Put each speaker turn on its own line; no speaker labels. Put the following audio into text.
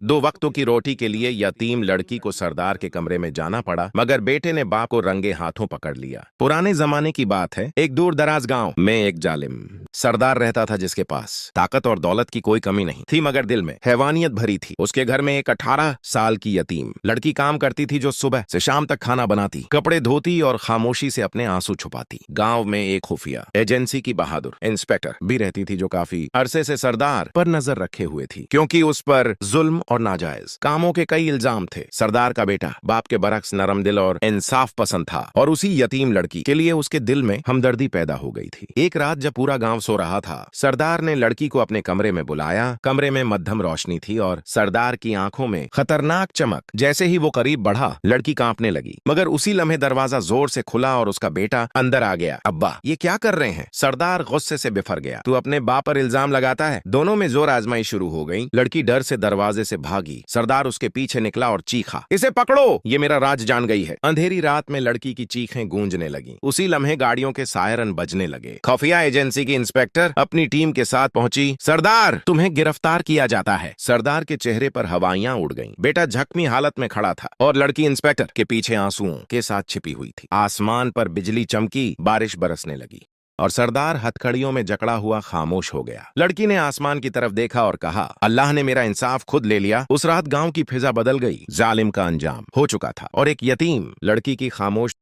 दो वक्तों की रोटी के लिए यतीम लड़की को सरदार के कमरे में जाना पड़ा, मगर बेटे ने बाप को रंगे हाथों पकड़ लिया। पुराने जमाने की बात है, एक दूर दराज गांव में एक जालिम सरदार रहता था, जिसके पास ताकत और दौलत की कोई कमी नहीं थी, मगर दिल में हैवानियत भरी थी। उसके घर में एक 18 साल की यतीम लड़की काम करती थी, जो सुबह से शाम तक खाना बनाती, कपड़े धोती और खामोशी से अपने आंसू छुपाती। गांव में एक खुफिया एजेंसी की बहादुर इंस्पेक्टर भी रहती थी, जो काफी अरसे से सरदार पर नजर रखे हुए थी, क्योंकि उस पर जुल्म और नाजायज कामों के कई इल्जाम थे। सरदार का बेटा बाप के बरक्स नरम दिल और इंसाफ पसंद था, और उसी यतीम लड़की के लिए उसके दिल में हमदर्दी पैदा हो गई थी। एक रात जब पूरा गांव सो रहा था, सरदार ने लड़की को अपने कमरे में बुलाया। कमरे में मध्यम रोशनी थी और सरदार की आंखों में खतरनाक चमक। जैसे ही वो करीब बढ़ा, लड़की कांपने लगी, मगर उसी लम्हे दरवाजा जोर से खुला और उसका बेटा अंदर आ गया। अब्बा, ये क्या कर रहे हैं? सरदार गुस्से से बिफर गया। तू अपने बाप पर इल्जाम लगाता है? दोनों में जोर आजमाई शुरू हो गई। लड़की डर से दरवाजे से भागी। सरदार उसके पीछे निकला और चीखा, इसे पकड़ो, ये मेरा राज जान गई है। अंधेरी रात में लड़की की चीखें गूंजने लगी। उसी लम्हे गाड़ियों के सायरन बजने लगे। खुफिया एजेंसी की इंस्पेक्टर अपनी टीम के साथ पहुंची। सरदार, तुम्हें गिरफ्तार किया जाता है। सरदार के चेहरे पर हवाइयां उड़ गईं। बेटा जख्मी हालत में खड़ा था और लड़की इंस्पेक्टर के पीछे आंसुओं के साथ छिपी हुई थी। आसमान पर बिजली चमकी, बारिश बरसने लगी और सरदार हथकड़ियों में जकड़ा हुआ खामोश हो गया। लड़की ने आसमान की तरफ देखा और कहा, अल्लाह ने मेरा इंसाफ खुद ले लिया। उस रात गांव की फिजा बदल गई। जालिम का अंजाम हो चुका था और एक यतीम लड़की की खामोश